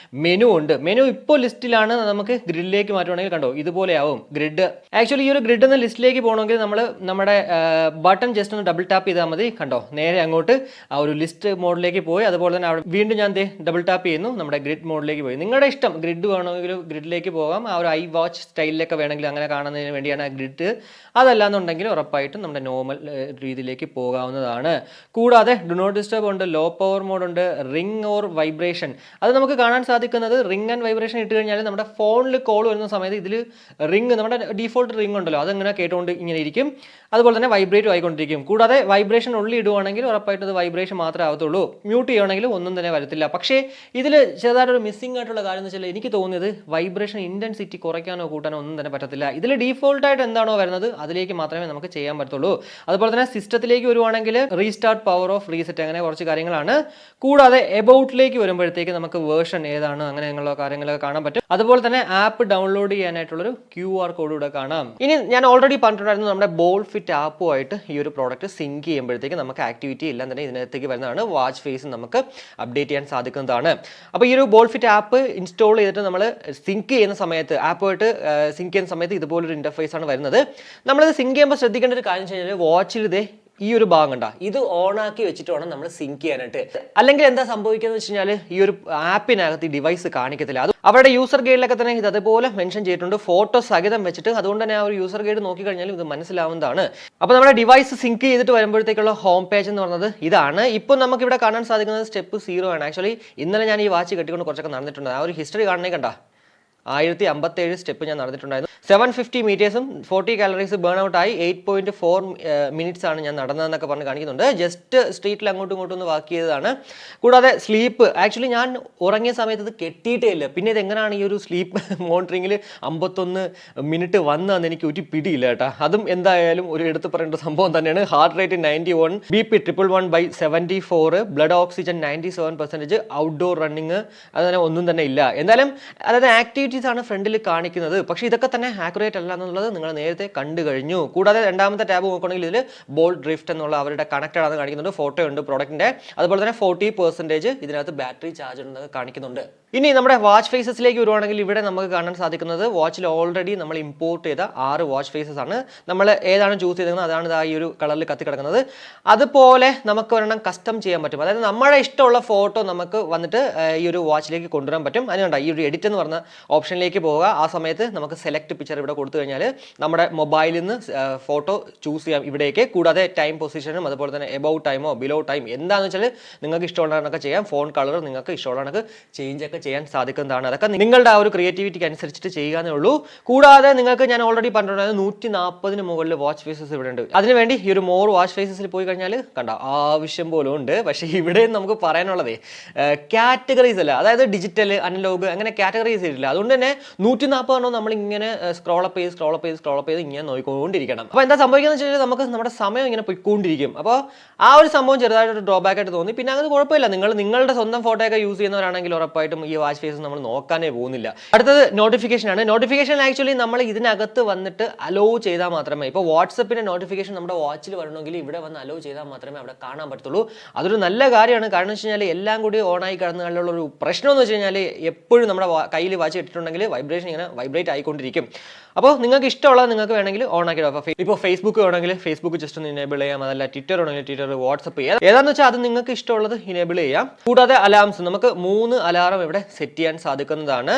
മെനു ഉണ്ട്. മെനു ഇപ്പോൾ ലിസ്റ്റിലാണ്. നമുക്ക് ഗ്രിഡിലേക്ക് മാറ്റുവാണെങ്കിൽ കണ്ടോ ഇതുപോലെ ആവും ഗ്രിഡ്. ആക്ച്വലി ഈ ഒരു ഗ്രിഡ് എന്ന ലിസ്റ്റിലേക്ക് പോകണമെങ്കിൽ നമ്മൾ നമ്മുടെ ബട്ടൺ ജസ്റ്റ് ഒന്ന് ഡബിൾ ടാപ്പ് ചെയ്താൽ മതി. കണ്ടോ നേരെ അങ്ങോട്ട് ആ ഒരു ലിസ്റ്റ് മോഡിലേക്ക് പോയി. അതുപോലെ തന്നെ അവിടെ വീണ്ടും ഞാൻ ഡബിൾ ടാപ്പ് ചെയ്യുന്നു, നമ്മുടെ ഗ്രിഡ് മോഡിലേക്ക് പോയി. നിങ്ങളുടെ ഇഷ്ടം, ഗ്രിഡ് വേണമെങ്കിൽ ഗ്രിഡിലേക്ക് പോകാം. ആ ഒരു ഐ വാച്ച് സ്റ്റൈലിലൊക്കെ വേണമെങ്കിൽ അങ്ങനെ കാണുന്നതിന് വേണ്ടിയാണ് ആ ഗ്രിഡ്. അതല്ലാന്നുണ്ടെങ്കിൽ ഉറപ്പായിട്ടും നമ്മുടെ നോർമൽ രീതിയിലേക്ക് പോകാവുന്നതാണ്. കൂടാതെ ഡു നോട്ട് ഡിസ്റ്റർബ് ഉണ്ട്, ലോ പവർ മോഡ് ഉണ്ട്, റിംഗ് ഓർ വൈബ്രേഷൻ. അത് നമുക്ക് കാണാൻ സാധിക്കുന്നത് റിംഗ് ആൻഡ് വൈബ്രേഷൻ ഇട്ട് കഴിഞ്ഞാൽ നമ്മുടെ ഫോണിൽ കോൾ വരുന്ന സമയത്ത് ഇതിൽ റിംഗ്, നമ്മുടെ ഡീഫോൾട്ട് റിംഗ് ഉണ്ടല്ലോ, അതങ്ങനെ കേട്ടുകൊണ്ട് ഇങ്ങനെ ഇരിക്കും. അതുപോലെ തന്നെ വൈബ്രേറ്റും ആയിക്കൊണ്ടിരിക്കും. കൂടാതെ വൈബ്രേഷൻ ഉള്ളിൽ ഇടുവാണെങ്കിൽ ഉറപ്പായിട്ടും അത് വൈബ്രേഷൻ മാത്രമേ ആവത്തുള്ളൂ. മ്യൂട്ട് ചെയ്യുകയാണെങ്കിൽ ഒന്നും തന്നെ വരത്തില്ല. പക്ഷേ ഇതിൽ ചെറുതായിട്ടൊരു മിസ്സിംഗ് ആയിട്ടുള്ള കാര്യം എന്ന് വെച്ചാൽ എനിക്ക് തോന്നിയത് വൈബ്രേഷൻ ഇൻറ്റൻസിറ്റി കുറയ്ക്കാനോ കൂട്ടാനോ ഒന്നും തന്നെ പറ്റത്തില്ല. ഇതിൽ ഡീഫോൾട്ടായിട്ട് എന്താണോ വരുന്നത് അതിലേക്ക് മാത്രമേ നമുക്ക് ചെയ്യാൻ പറ്റത്തുള്ളൂ. അതുപോലെ തന്നെ സിസ്റ്റത്തിലേക്ക് വരുവാണെങ്കിൽ റീസ്റ്റാർട്ട്, പവർ ഓഫ്, റീസെറ്റ്, അങ്ങനെ കുറച്ച് കാര്യങ്ങളാണ്. കൂടാതെ എബൌട്ടിലേക്ക് വരുമ്പോഴത്തേക്ക് നമുക്ക് വേർഷൻ ഏതാണ് അങ്ങനെയുള്ള കാര്യങ്ങളൊക്കെ കാണാൻ പറ്റും. അതുപോലെ തന്നെ ആപ്പ് ഡൗൺലോഡ് ചെയ്യാനായിട്ടുള്ളൊരു QR കോഡ് ഇവിടെ കാണാം. ഇനി ഞാൻ ഓൾറെഡി പറഞ്ഞിട്ടുണ്ടായിരുന്നു നമ്മുടെ Boultfit ആപ്പുമായിട്ട് ഈ ഒരു പ്രോഡക്റ്റ് സിങ്ക് ചെയ്യുമ്പോഴത്തേക്ക് നമുക്ക് ആക്ടിവിറ്റി എല്ലാം തന്നെ ഇതിനകത്തേക്ക് വരുന്നതാണ്. വാച്ച് ഫേസ് നമുക്ക് അപ്ഡേറ്റ് ചെയ്യാൻ സാധിക്കുന്നതാണ്. അപ്പോൾ ഈ ഒരു Boultfit ആപ്പ് ഇൻസ്റ്റാൾ ചെയ്തിട്ട് നമ്മൾ സിങ്ക് ചെയ്യുന്ന സമയത്ത്, ആപ്പുമായിട്ട് സിങ്ക് ചെയ്യുന്ന സമയത്ത് ഇതുപോലൊരു ഇന്റർഫേസ് ആണ് വരുന്നത്. നമ്മളിത് സിങ്ക് ചെയ്യുമ്പോൾ ശ്രദ്ധിക്കേണ്ട ഒരു കാര്യം വെച്ച് കഴിഞ്ഞാൽ വാച്ചിൽ ഇതേ ഈ ഒരു ഭാഗം കണ്ട, ഇത് ഓണാക്കി വെച്ചിട്ട് വേണം നമ്മൾ സിങ്ക് ചെയ്യാനായിട്ട്. അല്ലെങ്കിൽ എന്താ സംഭവിക്കുന്നത് വെച്ച് കഴിഞ്ഞാൽ ഈ ഒരു ആപ്പിനകത്ത് ഈ ഡിവൈസ് കാണിക്കത്തില്ല. അത് അവരുടെ യൂസർ ഗൈഡിലൊക്കെ തന്നെ ഇത് അതുപോലെ മെൻഷൻ ചെയ്തിട്ടുണ്ട്, ഫോട്ടോ സഹിതം വെച്ചിട്ട്. അതുകൊണ്ട് തന്നെ ആ ഒരു യൂസർ ഗൈഡ് നോക്കിക്കഴിഞ്ഞാൽ ഇത് മനസ്സിലാവുന്നതാണ്. അപ്പോൾ നമ്മുടെ ഡിവൈസ് സിങ്ക് ചെയ്തിട്ട് വരുമ്പോഴത്തേക്കുള്ള ഹോം പേജ് എന്ന് പറയുന്നത് ഇതാണ്. ഇപ്പോൾ നമുക്ക് ഇവിടെ കാണാൻ സാധിക്കുന്നത് സ്റ്റെപ്പ് 0 ആണ്. ആക്ച്വലി ഇന്നലെ ഞാൻ ഈ വാച്ച് കെട്ടിക്കൊണ്ട് കുറച്ചൊക്കെ നടന്നിട്ടുണ്ട്. ആ ഒരു ഹിസ്റ്ററി കാണണേ കണ്ട 1057 സ്റ്റെപ്പ് ഞാൻ നടന്നിട്ടുണ്ടായിരുന്നു. 750 മീറ്റേഴ്സും 40 കാലറീസ് ബേൺ ഔട്ട് ആയി. 8.4 മിനിറ്റ്സ് ആണ് ഞാൻ നടന്നതെന്നൊക്കെ പറഞ്ഞ് കാണിക്കുന്നുണ്ട്. ജസ്റ്റ് സ്ട്രീറ്റിൽ അങ്ങോട്ടും ഇങ്ങോട്ടും ഒന്ന് വാക്ക് ചെയ്തതാണ്. കൂടാതെ സ്ലീപ്പ്, ആക്ച്വലി ഞാൻ ഉറങ്ങിയ സമയത്ത് ഇത് കെട്ടിയിട്ടേ ഇല്ല. പിന്നെ ഇത് എങ്ങനെയാണ് ഈ ഒരു സ്ലീപ്പ് മോണിറ്ററിങ്ങിൽ 51 മിനിറ്റ് വന്നതെന്ന് എനിക്ക് ഒരു പിടിയില്ല കേട്ടോ. അതും എന്തായാലും ഒരു എടുത്ത് പറയേണ്ട സംഭവം തന്നെയാണ്. Heart rate 91, BP 111/74, blood oxygen 97%, outdoor running അങ്ങനെ ഒന്നും തന്നെ ഇല്ല. എന്തായാലും അതായത് ആക്ടിവിറ്റീസ് ആണ് ഫ്രണ്ടിൽ കാണിക്കുന്നത്. പക്ഷേ ഇതൊക്കെ തന്നെ ആക്യുറേറ്റ് അല്ല എന്നുള്ളത് നിങ്ങൾ നേരത്തെ കണ്ടു കഴിഞ്ഞു. കൂടാതെ രണ്ടാമത്തെ ടാബ് നോക്കുകയാണെങ്കിൽ ഇതിൽ ബോൾട്ട് ഡ്രിഫ്റ്റ് എന്നുള്ള അവരുടെ കണക്റ്റഡ് ആണെന്ന് കാണിക്കുന്നുണ്ട്. ഫോട്ടോ ഉണ്ട് പ്രോഡക്റ്റിന്റെ. അതുപോലെ തന്നെ 40% ഇതിനകത്ത് ബാറ്ററി ചാർജ് ഉണ്ടെന്ന് കാണിക്കുന്നുണ്ട്. ഇനി നമ്മുടെ വാച്ച് ഫേസസിലേക്ക് വരുവാണെങ്കിൽ ഇവിടെ നമുക്ക് കാണാൻ സാധിക്കുന്നത് വാച്ചിൽ ഓൾറെഡി നമ്മൾ ഇമ്പോർട്ട് ചെയ്ത 6 വാച്ച് ഫേസസ് ആണ്. നമ്മൾ ഏതാണ് ചൂസ് ചെയ്തത് അതാണ് ഈ ഒരു കളറിൽ കത്തി കിടക്കുന്നത്. അതുപോലെ നമുക്ക് ഒരെണ്ണം കസ്റ്റം ചെയ്യാൻ പറ്റും. അതായത് നമ്മുടെ ഇഷ്ടമുള്ള ഫോട്ടോ നമുക്ക് വന്നിട്ട് ഈ ഒരു വാച്ചിലേക്ക് കൊണ്ടുവരാൻ പറ്റും. അതിനുണ്ട് ഈ ഒരു എഡിറ്റ് എന്ന് പറഞ്ഞ ഓപ്ഷനിലേക്ക് പോവുക. ആ സമയത്ത് നമുക്ക് സെലക്ട് പിക്ചർ ഇവിടെ കൊടുത്തു കഴിഞ്ഞാൽ നമ്മുടെ മൊബൈലിൽ നിന്ന് ഫോട്ടോ ചൂസ് ചെയ്യാം ഇവിടേക്ക്. കൂടാതെ ടൈം പൊസിഷനും അതുപോലെ തന്നെ എബൌട്ട് ടൈമോ ബിലോ ടൈം എന്താണെന്ന് വെച്ചാൽ നിങ്ങൾക്ക് ഇഷ്ടമുള്ളതൊക്കെ ചെയ്യാം. ഫോൺ കളർ നിങ്ങൾക്ക് ഇഷ്ടമുള്ളതൊക്കെ ചേഞ്ച് ഒക്കെ ചെയ്യാൻ സാധിക്കുന്നതാണ്. അതൊക്കെ നിങ്ങളുടെ ആ ഒരു ക്രിയേറ്റിവിറ്റിക്ക് അനുസരിച്ചിട്ട് ചെയ്യാനേ ഉള്ളൂ. കൂടാതെ നിങ്ങൾക്ക് ഞാൻ ഓൾറെഡി പറഞ്ഞിട്ടുണ്ടായിരുന്നു 140 മുകളിൽ വാച്ച് ഫേസസ് ഇവിടെ ഉണ്ട്. അതിനുവേണ്ടി ഈ ഒരു മോർ വാച്ച് ഫേസസിൽ പോയി കഴിഞ്ഞാൽ കണ്ട ആവശ്യം പോലും ഉണ്ട്. പക്ഷേ ഇവിടെ നമുക്ക് പറയാനുള്ളതേ കാറ്റഗറീസ് അല്ല, അതായത് ഡിജിറ്റൽ, അനലോഗ് അങ്ങനെ കാറ്റഗറീസ് ചെയ്തിട്ടില്ല. അതുകൊണ്ട് തന്നെ 140 നമ്മൾ ഇങ്ങനെ സ്ക്രോളപ്പ് ചെയ്ത് ഇങ്ങനെ നോക്കിക്കൊണ്ടിരിക്കണം. അപ്പോൾ എന്താ സംഭവിക്കുന്നത് വെച്ചാൽ നമുക്ക് നമ്മുടെ സമയം ഇങ്ങനെ പോയിക്കൊണ്ടിരിക്കും. അപ്പോൾ ആ ഒരു സംഭവം ചെറുതായിട്ടൊരു ഡ്രോബാക്ക് ആയിട്ട് തോന്നി. പിന്നെ അങ്ങനെ കുഴപ്പമില്ല, നിങ്ങളുടെ സ്വന്തം ഫോട്ടോ ഒക്കെ യൂസ് ചെയ്യുന്നവരാണെങ്കിൽ ഉറപ്പായിട്ടും ഈ വാച്ച് ഫേസ് നമ്മൾ നോക്കാനേ പോകുന്നില്ല. അടുത്തത് നോട്ടിഫിക്കേഷൻ ആണ്. നോട്ടിഫിക്കേഷൻ ആക്ച്വലി നമ്മൾ ഇതിനകത്ത് വന്നിട്ട് അലോ ചെയ്താൽ മാത്രമേ, ഇപ്പോൾ വാട്സപ്പിന്റെ നോട്ടിഫിക്കേഷൻ നമ്മുടെ വാച്ചിൽ വരണമെങ്കിൽ ഇവിടെ വന്ന് അലോ ചെയ്താൽ മാത്രമേ അവിടെ കാണാൻ പറ്റത്തുള്ളൂ. അതൊരു നല്ല കാര്യമാണ്. കാരണം വെച്ച് കഴിഞ്ഞാൽ എല്ലാം കൂടി ഓണായി കിടന്നുള്ള ഒരു പ്രശ്നം എന്ന് വെച്ച് കഴിഞ്ഞാൽ എപ്പോഴും നമ്മുടെ കയ്യിൽ വാച്ച് ഇട്ടിട്ടുണ്ടെങ്കിൽ വൈബ്രേഷൻ ഇങ്ങനെ വൈബ്രേറ്റ് ആയിക്കൊണ്ടിരിക്കും. അപ്പോൾ നിങ്ങൾക്ക് ഇഷ്ടമുള്ളത് നിങ്ങൾക്ക് വേണമെങ്കിൽ ഓൺ ആക്കി ഇടാം. ഇപ്പോൾ ഫേസ്ബുക്ക് വേണമെങ്കിൽ ഫേസ്ബുക്ക് ജസ്റ്റ് ഒന്ന് ഇനേബിൾ ചെയ്യാം. അതല്ല ട്വിറ്റർ വേണമെങ്കിൽ ട്വിറ്റർ, വാട്സപ്പ് ചെയ്യാം. ഏതാണെന്ന് വെച്ചാൽ അത് നിങ്ങൾക്ക് ഇഷ്ടമുള്ളത് ഇനേബിൾ ചെയ്യാം. കൂടാതെ അലാംസ്, നമുക്ക് 3 അലാറം ഇവിടെ സെറ്റ് ചെയ്യാൻ സാധിക്കുന്നതാണ്.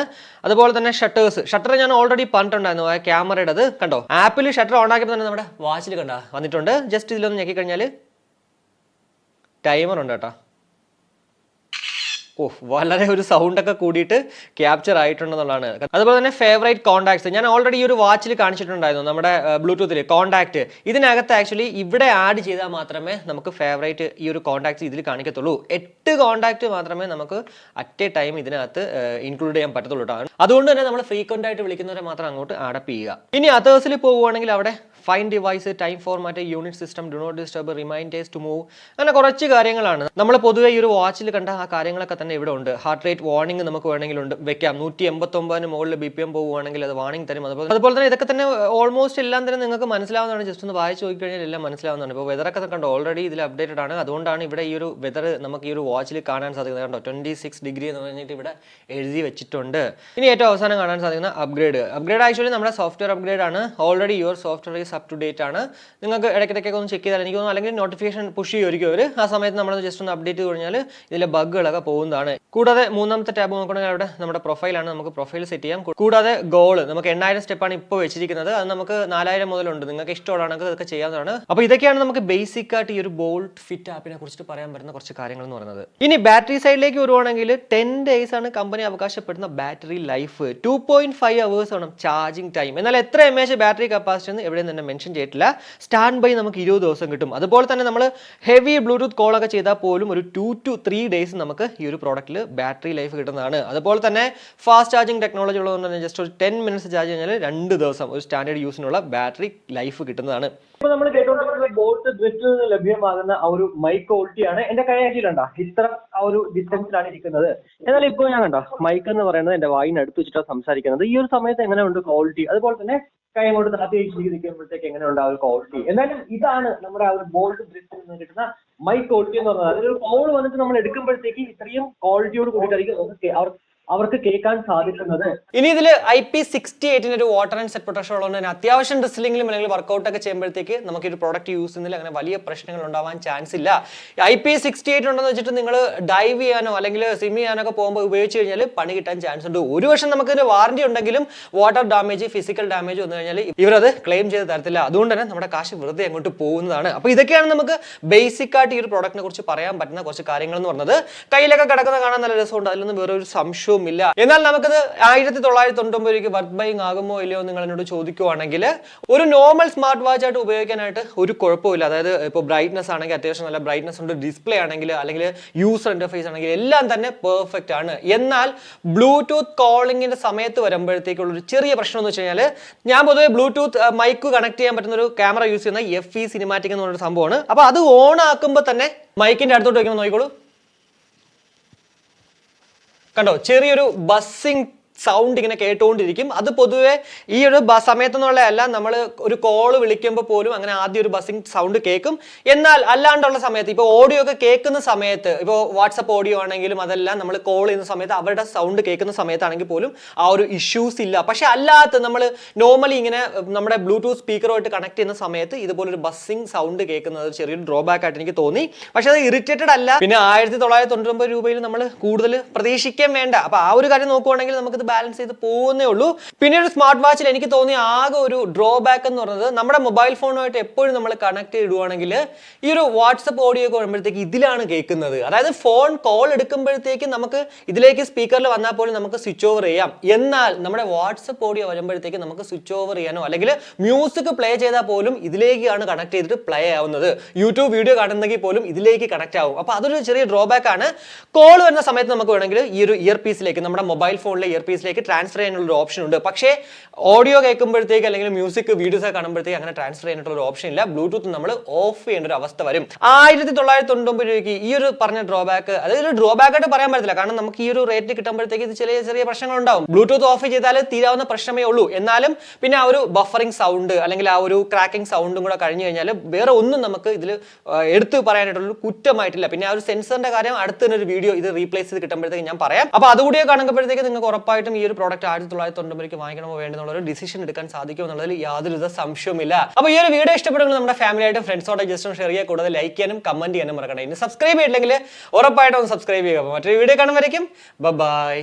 അതുപോലെ തന്നെ ഷട്ടർ ഞാൻ ഓൾറെഡി പറഞ്ഞിട്ടുണ്ടായിരുന്നു. ആ ക്യാമറയുടെ അത് കണ്ടോ, ആപ്പിൽ ഷട്ടർ ഓൺ ആക്കിയപ്പോൾ തന്നെ നമ്മുടെ വാച്ചിൽ വന്നിട്ടുണ്ട്. ജസ്റ്റ് ഇതിലൊന്ന് ഞെക്കി കഴിഞ്ഞാൽ ടൈമർ ഉണ്ട് കേട്ടോ. വളരെ ഒരു സൗണ്ടൊക്കെ കൂടിയിട്ട് ക്യാപ്ചർ ആയിട്ടുണ്ടെന്നുള്ളതാണ്. അതുപോലെ തന്നെ ഫേവറേറ്റ് കോൺടാക്ട്സ് ഞാൻ ഓൾറെഡി ഈ ഒരു വാച്ചിൽ കാണിച്ചിട്ടുണ്ടായിരുന്നു. നമ്മുടെ ബ്ലൂടൂത്തിൽ കോൺടാക്ട് ഇതിനകത്ത് ആക്ച്വലി ഇവിടെ ആഡ് ചെയ്താൽ മാത്രമേ നമുക്ക് ഫേവറേറ്റ് ഈ ഒരു കോൺടാക്ട്സ് ഇതിൽ കാണിക്കത്തുള്ളൂ. 8 കോൺടാക്ട് മാത്രമേ നമുക്ക് അറ്റ് എ ടൈം ഇതിനകത്ത് ഇൻക്ലൂഡ് ചെയ്യാൻ പറ്റത്തുള്ളൂ കേട്ടോ. അതുകൊണ്ട് തന്നെ നമ്മൾ ഫ്രീക്വന്റ് ആയിട്ട് വിളിക്കുന്നവരെ മാത്രം അങ്ങോട്ട് ആഡപ്പ് ചെയ്യുക. ഇനി അതേഴ്സിൽ പോകുവാണെങ്കിൽ അവിടെ find device, time format, unit system, do not disturb, reminders to move, അങ്ങനെ കുറച്ച് കാര്യങ്ങളാണ്. നമ്മൾ പൊതുവെ ഈ ഒരു വാച്ചിൽ കണ്ട ആ കാര്യങ്ങളൊക്കെ തന്നെ ഇവിടെ ഉണ്ട്. ഹാർട്ട് റേറ്റ് വാർണിംഗ് നമുക്ക് വേണമെങ്കിൽ വെക്കാം. 189 മുകളിൽ BPM പോകുവാണെങ്കിൽ അത് വാർണിംഗ് തരും. അതുപോലെ തന്നെ ഇതൊക്കെ തന്നെ ഓൾമോസ്റ്റ് എല്ലാം തന്നെ നിങ്ങൾക്ക് മനസ്സിലാവുന്നതാണ്. ജസ്റ്റ് ഒന്ന് വായിച്ച് നോക്കിക്കഴിഞ്ഞാൽ എല്ലാം മനസ്സിലാവുന്നതാണ്. ഇപ്പോൾ വെതറൊക്കെ കണ്ടോ ഓൾറെഡി ഇതിൽ അപ്ഡേറ്റഡ് ആണ്. അതുകൊണ്ടാണ് ഇവിടെ ഈ ഒരു വെതർ നമുക്ക് ഈ ഒരു വാച്ചിൽ കാണാൻ സാധിക്കുന്നത്. കണ്ടോ 26 ഡിഗ്രി എന്ന് പറഞ്ഞിട്ട് ഇവിടെ എഴുതി വെച്ചിട്ടുണ്ട്. ഇനി ഏറ്റവും അവസാനം കാണാൻ സാധിക്കുന്ന അപ്ഗ്രേഡ് ആക്ച്വലി നമ്മുടെ സോഫ്റ്റ്വെയർ അപ്ഗ്രേഡ് ആണ്. Already your software is up to date ആണ്. നിങ്ങൾക്ക് ഇടയ്ക്കിടയ്ക്കൊക്കെ ഒന്ന് ചെക്ക് ചെയ്താൽ എനിക്ക് തോന്നുന്നു, അല്ലെങ്കിൽ നോട്ടിഫിക്കേഷൻ പുഷ് ചെയ്യുമായിരിക്കും അവർ. ആ സമയത്ത് നമ്മൾ ജസ്റ്റ് ഒന്ന് അപ്ഡേറ്റ് ചെയ്ത് കഴിഞ്ഞാൽ ഇതിലെ ബഗ്ഗുകളൊക്കെ പോകുന്നതാണ്. കൂടാതെ മൂന്നാമത്തെ ടാബ് നോക്കുകയാണെങ്കിൽ അവിടെ നമ്മുടെ പ്രൊഫൈലാണ്. നമുക്ക് പ്രൊഫൈൽ സെറ്റ് ചെയ്യാം. കൂടാതെ ഗോൾ നമുക്ക് 8000 സ്റ്റെപ്പാണ് ഇപ്പോൾ വെച്ചിരിക്കുന്നത്. അത് നമുക്ക് 4000 മുതലുണ്ട്. നിങ്ങൾക്ക് ഇഷ്ടമുള്ളതാണെങ്കിൽ അതൊക്കെ ചെയ്യാവുന്നതാണ്. അപ്പോൾ ഇതൊക്കെയാണ് നമുക്ക് ബേസിക് ആയിട്ട് ഈ ഒരു ബോൾട്ട് ഫിറ്റ് ആപ്പിനെ കുറിച്ചിട്ട് പറയാൻ പറ്റുന്ന കുറച്ച് കാര്യങ്ങൾ എന്ന് പറയുന്നത്. ഇനി ബാറ്ററി സൈഡിലേക്ക് വരുവാണെങ്കിൽ 10 days ആണ് കമ്പനി അവകാശപ്പെടുന്ന ബാറ്ററി ലൈഫ്. 2.5 hours ആണ് ചാർജിങ് ടൈം. എന്നാൽ എത്ര mAh ബാറ്ററി കപ്പാസിറ്റി എന്ന് എവിടെയും തന്നെ മെൻഷൻ ചെയ്തിട്ടില്ല. സ്റ്റാൻഡ് ബൈ നമുക്ക് 20 ദിവസം കിട്ടും. അതുപോലെ തന്നെ നമ്മൾ ഹെവി ബ്ലൂടൂത്ത് കോളൊക്കെ ചെയ്താൽ പോലും ഒരു 2 to 3 days നമുക്ക് ഈ ഒരു പ്രോഡക്റ്റിൽ ബാറ്ററി ലൈഫ് കിട്ടുന്നതാണ്. അതുപോലെ തന്നെ ഫാസ്റ്റ് ചാർജിങ് ടെക്നോളജി ഉള്ളതുകൊണ്ട് തന്നെ ജസ്റ്റ് ഒരു 10 minutes ചാർജ് കഴിഞ്ഞാൽ 2 ദിവസം ഒരു സ്റ്റാൻഡേർഡ് യൂസിനുള്ള ബാറ്ററി ലൈഫ് കിട്ടുന്നതാണ്. ഇപ്പോൾ നമ്മൾ കേട്ടുകൊണ്ടിരിക്കുന്നത് ബോൾട്ട് ഡ്രിഫ്റ്റിൽ നിന്ന് ലഭ്യമാകുന്ന ആ ഒരു മൈക്ക് ക്വാളിറ്റി ആണ്. എന്റെ കൈ ആക്കിയിട്ടുണ്ടോ ഇത്ര ആ ഒരു ഡിസ്റ്റൻസിലാണ് ഇരിക്കുന്നത്. എന്നാൽ ഇപ്പോൾ ഞാൻ കണ്ടോ മൈക്ക് എന്ന് പറയുന്നത് എന്റെ വായിന് അടുത്ത് വെച്ചിട്ടാണ് സംസാരിക്കുന്നത്. ഈ ഒരു സമയത്ത് എങ്ങനെയുണ്ട് ക്വാളിറ്റി, അതുപോലെ തന്നെ കൈ അങ്ങോട്ട് താത്തി നിൽക്കുമ്പോഴത്തേക്ക് എങ്ങനെയുണ്ട് ആ ഒരു ക്വാളിറ്റി. എന്നാലും ഇതാണ് നമ്മുടെ ആ ഒരു ബോൾട്ട് ഡ്രിഫ്റ്റിൽ നിന്ന് കിട്ടുന്ന മൈക്ക് ക്വാളിറ്റി എന്ന് പറയുന്നത്. അതിലൊരു കോൾ വന്നിട്ട് നമ്മൾ എടുക്കുമ്പോഴത്തേക്ക് ഇത്രയും ക്വാളിറ്റിയോട് കൂടിയിട്ടായിരിക്കും അവർക്ക് കേൾക്കാൻ സാധിക്കുന്നത്. ഇനി ഇതിൽ IP68 ഒരു വാട്ടർ ആൻഡ് സെറ്റ് പ്രൊട്ടക്ഷൻ ഉള്ളതുകൊണ്ട് തന്നെ അത്യാവശ്യം ഡ്രിസ്ലിംഗിലും അല്ലെങ്കിൽ വർക്കൗട്ട് ഒക്കെ ചെയ്യുമ്പോഴത്തേക്ക് നമുക്ക് ഈ ഒരു പ്രോഡക്റ്റ് യൂസ് ചെയ്യുന്നതിൽ അങ്ങനെ വലിയ പ്രശ്നങ്ങൾ ഉണ്ടാവാൻ ചാൻസ് ഇല്ല. IP68 ഉണ്ടെന്ന് വെച്ചിട്ട് നിങ്ങൾ ഡൈവ് ചെയ്യാനോ അല്ലെങ്കിൽ സ്വിം ചെയ്യാനോ ഒക്കെ പോകുമ്പോൾ ഉപയോഗിച്ച് കഴിഞ്ഞാൽ പണി കിട്ടാൻ ചാൻസ് ഉണ്ട്. ഒരു വർഷം നമുക്കൊരു വാറന്റി ഉണ്ടെങ്കിലും വാട്ടർ ഡാമേജ്, ഫിസിക്കൽ ഡാമേജ് വന്നു കഴിഞ്ഞാൽ ഇവരത് ക്ലെയിം ചെയ്ത് തരത്തില്ല. അതുകൊണ്ട് തന്നെ നമ്മുടെ കാശ് വെറുതെ അങ്ങോട്ട് പോകുന്നതാണ്. അപ്പോൾ ഇതൊക്കെയാണ് നമുക്ക് ബേസിക് ആയിട്ട് ഈ ഒരു പ്രോഡക്റ്റിനെ കുറിച്ച് പറയാൻ പറ്റുന്ന കുറച്ച് കാര്യങ്ങൾ എന്ന് പറഞ്ഞത്. കയ്യിലൊക്കെ കിടക്കുന്ന കാണാൻ നല്ല രസമുണ്ട്, അതിലൊന്നും വേറെ ഒരു സംശയം ഇല്ല. എന്നാൽ നമുക്കത് 1999 രൂപയ്ക്ക് വർത്ത് ബൈങ് ആകുമോ ഇല്ലയോ നിങ്ങൾ എന്നോട് ചോദിക്കുവാണെങ്കിൽ ഒരു നോർമൽ സ്മാർട്ട് വാച്ച് ആയിട്ട് ഉപയോഗിക്കാനായിട്ട് ഒരു കുഴപ്പമില്ല. അതായത് ഇപ്പോൾ ബ്രൈറ്റ്നസ് ആണെങ്കിൽ അത്യാവശ്യം നല്ല ബ്രൈറ്റ്നസ് ഉണ്ട്, ഡിസ്പ്ലേ ആണെങ്കിൽ അല്ലെങ്കിൽ യൂസർ ഇന്റർഫേസ് ആണെങ്കിൽ എല്ലാം തന്നെ പെർഫെക്റ്റ് ആണ്. എന്നാൽ ബ്ലൂടൂത്ത് കോളിങ്ങിന്റെ സമയത്ത് വരുമ്പോഴത്തേക്കുള്ള ഒരു ചെറിയ പ്രശ്നം എന്ന് വെച്ച് കഴിഞ്ഞാൽ, ഞാൻ പൊതുവെ ബ്ലൂടൂത്ത് മൈക്ക് കണക്ട് ചെയ്യാൻ പറ്റുന്ന ഒരു ക്യാമറ യൂസ് ചെയ്യുന്ന FE സിനിമാറ്റിക് എന്ന് പറഞ്ഞൊരു സംഭവമാണ്. അപ്പോൾ അത് ഓൺ ആക്കുമ്പോൾ തന്നെ മൈക്കിന്റെ അടുത്തോട്ട് വയ്ക്കുമ്പോൾ നോക്കിക്കോളൂ, കണ്ടോ ചെറിയൊരു ബസ്സിങ് സൗണ്ട് ഇങ്ങനെ കേട്ടുകൊണ്ടിരിക്കും. അത് പൊതുവെ ഈ ഒരു സമയത്തെന്നുള്ളതല്ല, നമ്മൾ ഒരു കോള് വിളിക്കുമ്പോൾ പോലും അങ്ങനെ ആദ്യം ഒരു ബസ്സിങ് സൗണ്ട് കേൾക്കും. എന്നാൽ അല്ലാണ്ടുള്ള സമയത്ത് ഇപ്പോൾ ഓഡിയോ ഒക്കെ കേൾക്കുന്ന സമയത്ത്, ഇപ്പോൾ വാട്സപ്പ് ഓഡിയോ ആണെങ്കിലും അതെല്ലാം നമ്മൾ കോൾ ചെയ്യുന്ന സമയത്ത് അവരുടെ സൗണ്ട് കേൾക്കുന്ന സമയത്താണെങ്കിൽ പോലും ആ ഒരു ഇഷ്യൂസ് ഇല്ല. പക്ഷെ അല്ലാത്ത നമ്മൾ നോർമലി ഇങ്ങനെ നമ്മുടെ ബ്ലൂടൂത്ത് സ്പീക്കറുമായിട്ട് കണക്ട് ചെയ്യുന്ന സമയത്ത് ഇതുപോലൊരു ബസ്സിങ് സൗണ്ട് കേൾക്കുന്നത് ചെറിയൊരു ഡ്രോബാക്ക് ആയിട്ട് എനിക്ക് തോന്നി. പക്ഷെ അത് ഇറിറ്റേറ്റഡ് അല്ല. പിന്നെ 1999 രൂപയിൽ നമ്മൾ കൂടുതൽ പ്രതീക്ഷിക്കാൻ വേണ്ട. അപ്പോൾ ആ ഒരു കാര്യം നോക്കുവാണെങ്കിൽ നമുക്കിത് ബാലൻസ് ചെയ്ത് പോകുന്നേ ഉള്ളൂ. പിന്നെ ഒരു സ്മാർട്ട് വാച്ചിൽ എനിക്ക് തോന്നിയ ആകെ ഒരു ഡ്രോബാക്ക് എന്ന് പറയുന്നത് നമ്മുടെ മൊബൈൽ ഫോണുമായിട്ട് എപ്പോഴും നമ്മൾ കണക്ട് ചെയ്തിടുവാണെങ്കിൽ ഈ ഒരു വാട്സപ്പ് ഓഡിയോ ഒക്കെ വരുമ്പോഴത്തേക്ക് ഇതിലാണ് കേൾക്കുന്നത്. അതായത് ഫോൺ കോൾ എടുക്കുമ്പോഴത്തേക്ക് നമുക്ക് ഇതിലേക്ക് സ്പീക്കറിൽ വന്നാൽ പോലും നമുക്ക് സ്വിച്ച് ഓവർ ചെയ്യാം. എന്നാൽ നമ്മുടെ വാട്സപ്പ് ഓഡിയോ വരുമ്പോഴത്തേക്ക് നമുക്ക് സ്വിച്ച് ഓവർ ചെയ്യാനോ അല്ലെങ്കിൽ മ്യൂസിക് പ്ലേ ചെയ്താൽ പോലും ഇതിലേക്കാണ് കണക്ട് ചെയ്തിട്ട് പ്ലേ ആവുന്നത്. യൂട്യൂബ് വീഡിയോ കാണുന്നെങ്കിൽ പോലും ഇതിലേക്ക് കണക്ട് ആവും. അപ്പോൾ അതൊരു ചെറിയ ഡ്രോബാക്ക് ആണ്. കോൾ വരുന്ന സമയത്ത് നമുക്ക് വേണമെങ്കിൽ ഈ ഒരു ഇയർ പീസിലേക്ക് നമ്മുടെ മൊബൈൽ ഫോണിലെ ഇയർ പീസിലേക്ക് ട്രാൻസ്ഫർ ചെയ്യാനുള്ള ഒരു ഓപ്ഷൻ ഉണ്ട്. പക്ഷേ ഓഡിയോ കേൾക്കുമ്പോഴത്തേക്ക് അല്ലെങ്കിൽ മ്യൂസിക് വീഡിയോസ് ഒക്കെ കാണുമ്പോഴത്തേക്ക് അങ്ങനെ ട്രാൻസ്ഫർ ചെയ്യാനുള്ള ഒരു ഓപ്ഷൻ ഇല്ല. ബ്ലൂടൂത്ത് നമ്മൾ ഓഫ് ചെയ്യേണ്ട ഒരു അവസ്ഥ വരും. 1999 രൂപയ്ക്ക് ഈ ഒരു പറഞ്ഞ ഡ്രോബാക്ക്, അതൊരു ഡ്രോബാക്ക് ആയിട്ട് പറയാൻ പറ്റില്ല. കാരണം നമുക്ക് ഈ ഒരു റേറ്റ് കിട്ടുമ്പോഴത്തേക്ക് ഇത് ചെറിയ ചെറിയ പ്രശ്നങ്ങൾ ഉണ്ടാവും. ബ്ലൂടൂത്ത് ഓഫ് ചെയ്താൽ തീരാവുന്ന പ്രശ്നമേ ഉള്ളൂ. എന്നാലും പിന്നെ ആ ഒരു ബഫറിംഗ് സൗണ്ട് അല്ലെങ്കിൽ ആ ഒരു ക്രാക്കിംഗ് സൗണ്ടും കൂടെ കഴിഞ്ഞു കഴിഞ്ഞാൽ വേറെ ഒന്നും നമുക്ക് ഇതിൽ എടുത്ത് പറയാനായിട്ടുള്ള കുറ്റമായിട്ടില്ല. പിന്നെ ആ ഒരു സെൻസറിന്റെ കാര്യം അടുത്ത ഒരു വീഡിയോ ഇത് റീപ്ലേസ് ചെയ്ത് കിട്ടുമ്പോഴത്തേക്ക് ഞാൻ പറയാം. അപ്പോൾ അതുകൂടിയെ കാണുമ്പോഴത്തേക്ക് നിങ്ങൾക്ക് ഉറപ്പായിട്ടും ഈ ഒരു പ്രോഡക്റ്റ് 1999 വാങ്ങിക്കണമോ വേണ്ടെന്നുള്ള ഒരു ഡിസിഷൻ എടുക്കാൻ സാധിക്കും എന്നുള്ളതിൽ യാതൊരുവിധ സംശയവുമില്ല. അപ്പോൾ ഈ ഒരു വീഡിയോ ഇഷ്ടപ്പെടുമെങ്കിൽ നമ്മുടെ ഫാമിലിയായിട്ടും ഫ്രണ്ട്സോടെ ജസ്റ്റ് ഷെയർ ചെയ്യുക. കൂടാതെ ലൈക്ക് ചെയ്യാനും കമന്റ് ചെയ്യാനും മറക്കണ്ട. ഇനി സബ്സ്ക്രൈബ് ചെയ്തില്ലെങ്കിൽ ഉറപ്പായിട്ടും ഒന്ന് സബ്സ്ക്രൈബ് ചെയ്യുക. മറ്റൊരു വീഡിയോ കാണുമ്പോഴേക്കും ബൈ.